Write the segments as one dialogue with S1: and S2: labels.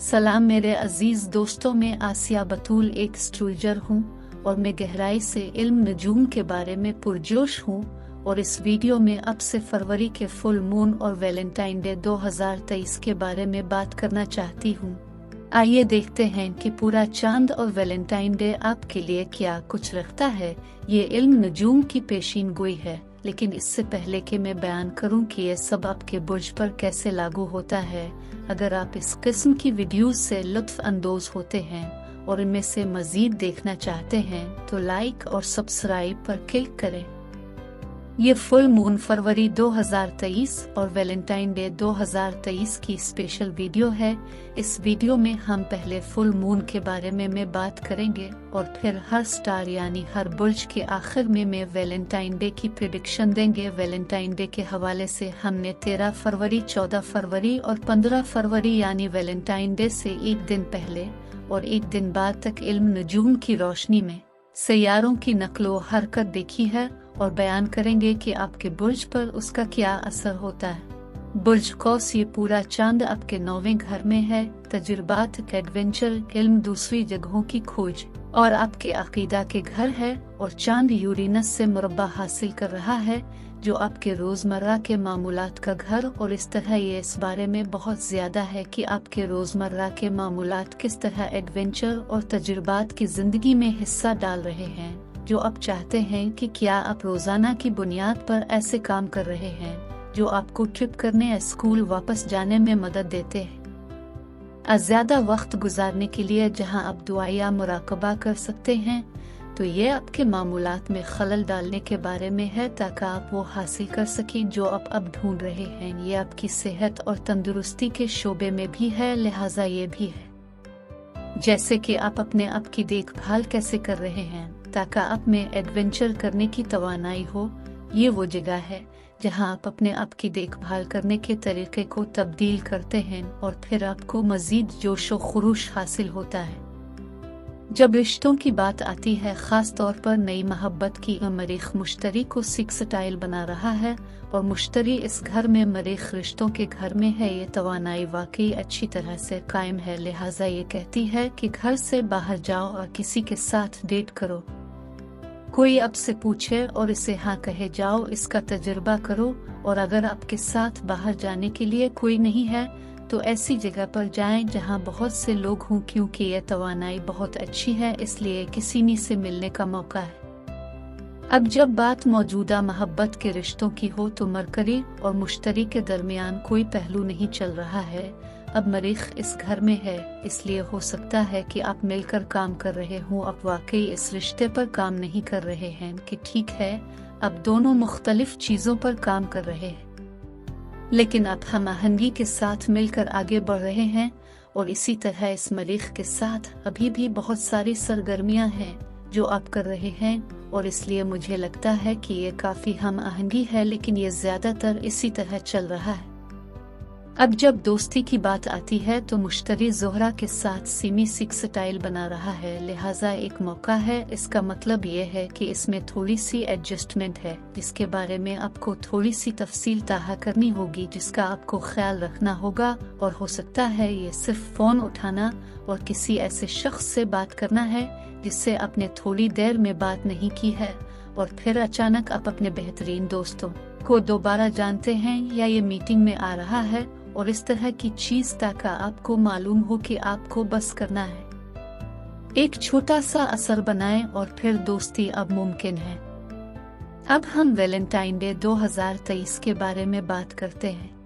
S1: सलाम मेरे अजीज दोस्तों, मैं आसिया बतूल एक एस्ट्रोलॉजर हूँ और मैं गहराई से इल्म नजूम के बारे में पुरजोश हूँ। और इस वीडियो में अब से फरवरी के फुल मून और वैलेंटाइन डे 2023 के बारे में बात करना चाहती हूँ। आइए देखते हैं कि पूरा चांद और वैलेंटाइन डे आपके लिए क्या कुछ रखता है। ये इल्म नजूम की पेशीन गोई है, लेकिन इससे पहले कि मैं बयान करूं कि ये सब आपके बुर्ज पर कैसे लागू होता है, अगर आप इस किस्म की वीडियोस से लुत्फ अंदोज होते हैं और इनमें से मजीद देखना चाहते हैं तो लाइक और सब्सक्राइब पर क्लिक करें। ये फुल मून फरवरी 2023 और वैलेंटाइन डे 2023 की स्पेशल वीडियो है। इस वीडियो में हम पहले फुल मून के बारे में बात करेंगे और फिर हर स्टार यानी हर बुर्ज के आखिर में मैं वैलेंटाइन डे की प्रेडिक्शन देंगे। वैलेंटाइन डे के हवाले से हमने 13 फरवरी, 14 फरवरी और 15 फरवरी यानी वैलेंटाइन डे से एक दिन पहले और एक दिन बाद तक इल्म नजूम की रोशनी में सैयारों की नकलो हरकत देखी है और बयान करेंगे कि आपके बुर्ज पर उसका क्या असर होता है। बुर्ज कौस, ये पूरा चांद आपके 9वें घर में है। तजुर्बात, एडवेंचर, इल्म, दूसरी जगहों की खोज और आपके अकीदा के घर है। और चांद यूरेनस से मुरब्बा हासिल कर रहा है जो आपके रोजमर्रा के मामूलात का घर, और इस तरह ये इस बारे में बहुत ज्यादा है कि आपके रोजमर्रा के मामूलात किस तरह एडवेंचर और तजुर्बात की जिंदगी में हिस्सा डाल रहे हैं, जो आप चाहते हैं कि क्या आप रोजाना की बुनियाद पर ऐसे काम कर रहे हैं जो आपको ट्रिप करने या स्कूल वापस जाने में मदद देते हैं। ज्यादा वक्त गुजारने के लिए जहां आप दुआ या मुराकबा कर सकते हैं, तो ये आपके मामूलात में खलल डालने के बारे में है ताकि आप वो हासिल कर सकें जो आप अब ढूंढ रहे हैं। ये आपकी सेहत और तंदुरुस्ती के शोबे में भी है, लिहाजा ये भी है जैसे कि आप अपने आप की देखभाल कैसे कर रहे हैं ताकि आप में एडवेंचर करने की तवानाई हो। ये वो जगह है जहां आप अपने आप की देखभाल करने के तरीके को तब्दील करते हैं और फिर आपको मजीद जोश व खुरूश हासिल होता है। जब रिश्तों की बात आती है, खास तौर पर नई मोहब्बत की, मरीख मुश्तरी को सिक्सटाइल बना रहा है और मुश्तरी इस घर में मरीख रिश्तों के घर में है। ये तवानाई वाकई अच्छी तरह से कायम है, लिहाजा ये कहती है कि घर से बाहर जाओ और किसी के साथ डेट करो। कोई आपसे पूछे और इसे हाँ कहे जाओ, इसका तजुर्बा करो। और अगर आपके साथ बाहर जाने के लिए कोई नहीं है तो ऐसी जगह पर जाएं जहां बहुत से लोग हों, क्योंकि यह तवानाई बहुत अच्छी है, इसलिए किसी ने से मिलने का मौका है। अब जब बात मौजूदा मोहब्बत के रिश्तों की हो तो मरकरी और मुश्तरी के दरमियान कोई पहलू नहीं चल रहा है। अब मरीख इस घर में है, इसलिए हो सकता है कि आप मिलकर काम कर रहे हों। आप वाकई इस रिश्ते पर काम नहीं कर रहे हैं कि ठीक है, अब दोनों मुख्तलिफ चीजों पर काम कर रहे हैं, लेकिन आप हम आहंगी के साथ मिलकर आगे बढ़ रहे हैं। और इसी तरह इस मरीख के साथ अभी भी बहुत सारी सरगर्मियां हैं जो आप कर रहे हैं, और इसलिए मुझे लगता है कि ये काफी हम आहंगी है, लेकिन ये ज्यादातर इसी तरह चल रहा है। अब जब दोस्ती की बात आती है तो मुश्तरी जोहरा के साथ सीमी सिक्सटाइल बना रहा है, लिहाजा एक मौका है। इसका मतलब ये है कि इसमें थोड़ी सी एडजस्टमेंट है जिसके बारे में आपको थोड़ी सी तफसील ताहा करनी होगी, जिसका आपको ख्याल रखना होगा। और हो सकता है ये सिर्फ फोन उठाना और किसी ऐसे शख्स से बात करना है जिससे आपने थोड़ी देर में बात नहीं की है और फिर अचानक आप अपने बेहतरीन दोस्तों को दोबारा जानते हैं, या ये मीटिंग में आ रहा है और इस तरह की चीज ताकि आपको मालूम हो कि आपको बस करना है। एक छोटा सा असर बनाएं और फिर दोस्ती अब मुमकिन है। अब हम वैलेंटाइन डे 2023 के बारे में बात करते हैं।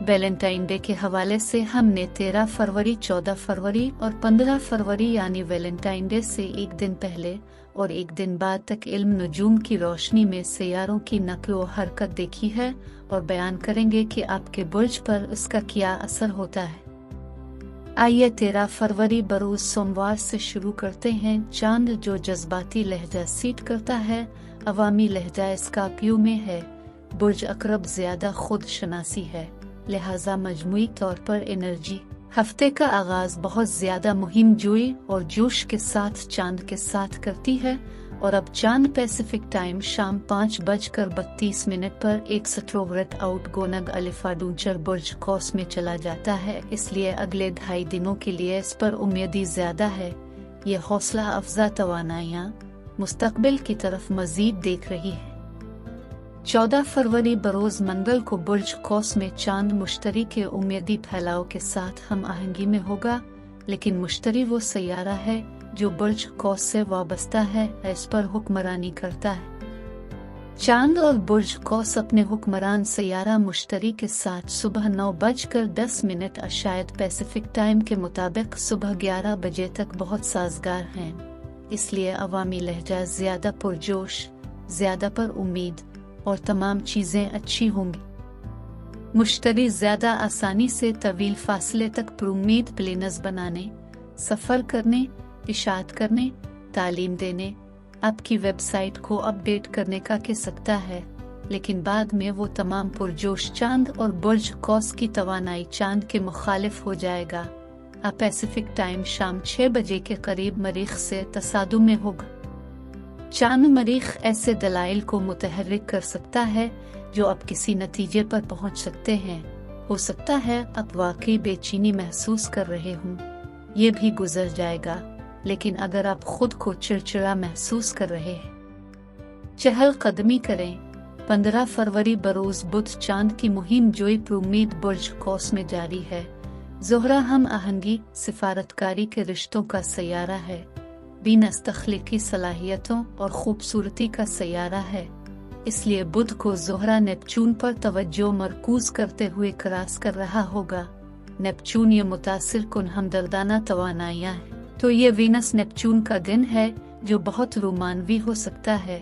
S1: वैलेंटाइन डे के हवाले से हमने 13 फरवरी, 14 फरवरी और 15 फरवरी यानी वैलेंटाइन डे से एक दिन पहले और एक दिन बाद तक इल्म नजूम की रोशनी में सैयारों की नकलो हरकत देखी है और बयान करेंगे कि आपके बुर्ज पर उसका क्या असर होता है। आइए 13 फरवरी बरोज सोमवार से शुरू करते हैं। चांद जो जज्बाती लहजा सीट करता है, अवामी लहजा स्कॉर्पियो में है। बुर्ज अकरब ज्यादा खुद शनासी है, लिहाजा मजमूई तौर पर एनर्जी हफ्ते का आगाज बहुत ज्यादा मुहिम जोई और जोश के साथ चांद के साथ करती है। और अब चांद पैसिफिक टाइम शाम 5:32 पर एक स्ट्रोवर्ट आउट गोनग अलिफा डूंचर बुर्ज कौस में चला जाता है, इसलिए अगले 2.5 दिनों के लिए इस पर उम्मीद ज्यादा है। ये हौसला अफजा तवानाइयाँ मुस्तकबिल की तरफ मजीद देख रही है। 14 फरवरी बरोज मंगल को बुर्ज कौस में चांद मुश्तरी के उम्मीदी फैलाव के साथ हम आहंगी में होगा, लेकिन मुश्तरी वो सैयारा है जो बुर्ज कौस से वाबस्ता है, इस पर हुक्मरानी करता है। चांद और बुर्ज कौस अपने हुक्मरान सैयारा मुश्तरी के साथ सुबह 9:10 शायद पैसिफिक टाइम के मुताबिक सुबह 11 बजे तक बहुत साजगार हैं, इसलिए अवामी लहजा ज्यादा पुरजोश, ज्यादा पर उम्मीद और तमाम चीजें अच्छी होंगी। मुश्तरी ज्यादा आसानी से तवील फासले तक पुरुम्मीद प्लेनर्स बनाने, सफर करने, इशात करने, तालीम देने, आपकी वेबसाइट को अपडेट करने का कह सकता है, लेकिन बाद में वो तमाम पुरजोश चांद और बुर्ज कौस की तवानाई चांद के मुखालिफ हो जाएगा। पैसिफिक टाइम शाम 6 बजे के करीब मरीख से तसादुम में होगा। चांद मरीख ऐसे दलाइल को मुतहर्रिक कर सकता है जो अब किसी नतीजे पर पहुंच सकते हैं। हो सकता है अब वाकई बेचैनी महसूस कर रहे हों, ये भी गुजर जाएगा, लेकिन अगर आप खुद को चिड़चिड़ा महसूस कर रहे हैं, चहल कदमी करें। 15 फरवरी बरोज बुध चांद की मुहिम जोई पुरुम्मीद बुर्ज कौस में जारी है। ज़ोहरा हम आहंगी सिफारतकारी के रिश्तों का सैयारा है, बीनस तख्लीकी सलाहियतों और खूबसूरती का सैयारा है, इसलिए बुध को ज़ोहरा नेपचून पर तवज्जो मरकूज करते हुए क्रॉस कर रहा होगा। नेपचून ये मुतासिर कुन हमदर्दाना तवानाइयाँ हैं, तो ये वीनस नेपचून का दिन है जो बहुत रोमानवी हो सकता है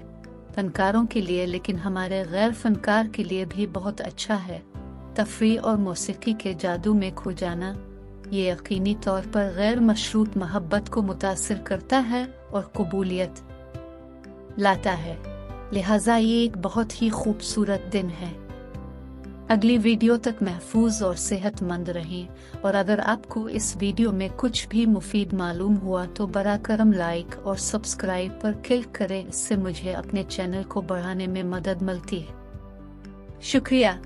S1: फनकारों के लिए, लेकिन हमारे गैर फनकार के लिए भी बहुत अच्छा है। तफरी और मौसीकी के जादू में खो जाना ये यकीनी तौर पर गैर मशरूत मोहब्बत को मुतासिर करता है और कबूलियत लाता है, लिहाजा ये एक बहुत ही खूबसूरत दिन है। अगली वीडियो तक महफूज और सेहतमंद रहें, और अगर आपको इस वीडियो में कुछ भी मुफीद मालूम हुआ तो बरा करम लाइक और सब्सक्राइब पर क्लिक करें, इससे मुझे अपने चैनल को बढ़ाने में मदद मिलती है। शुक्रिया।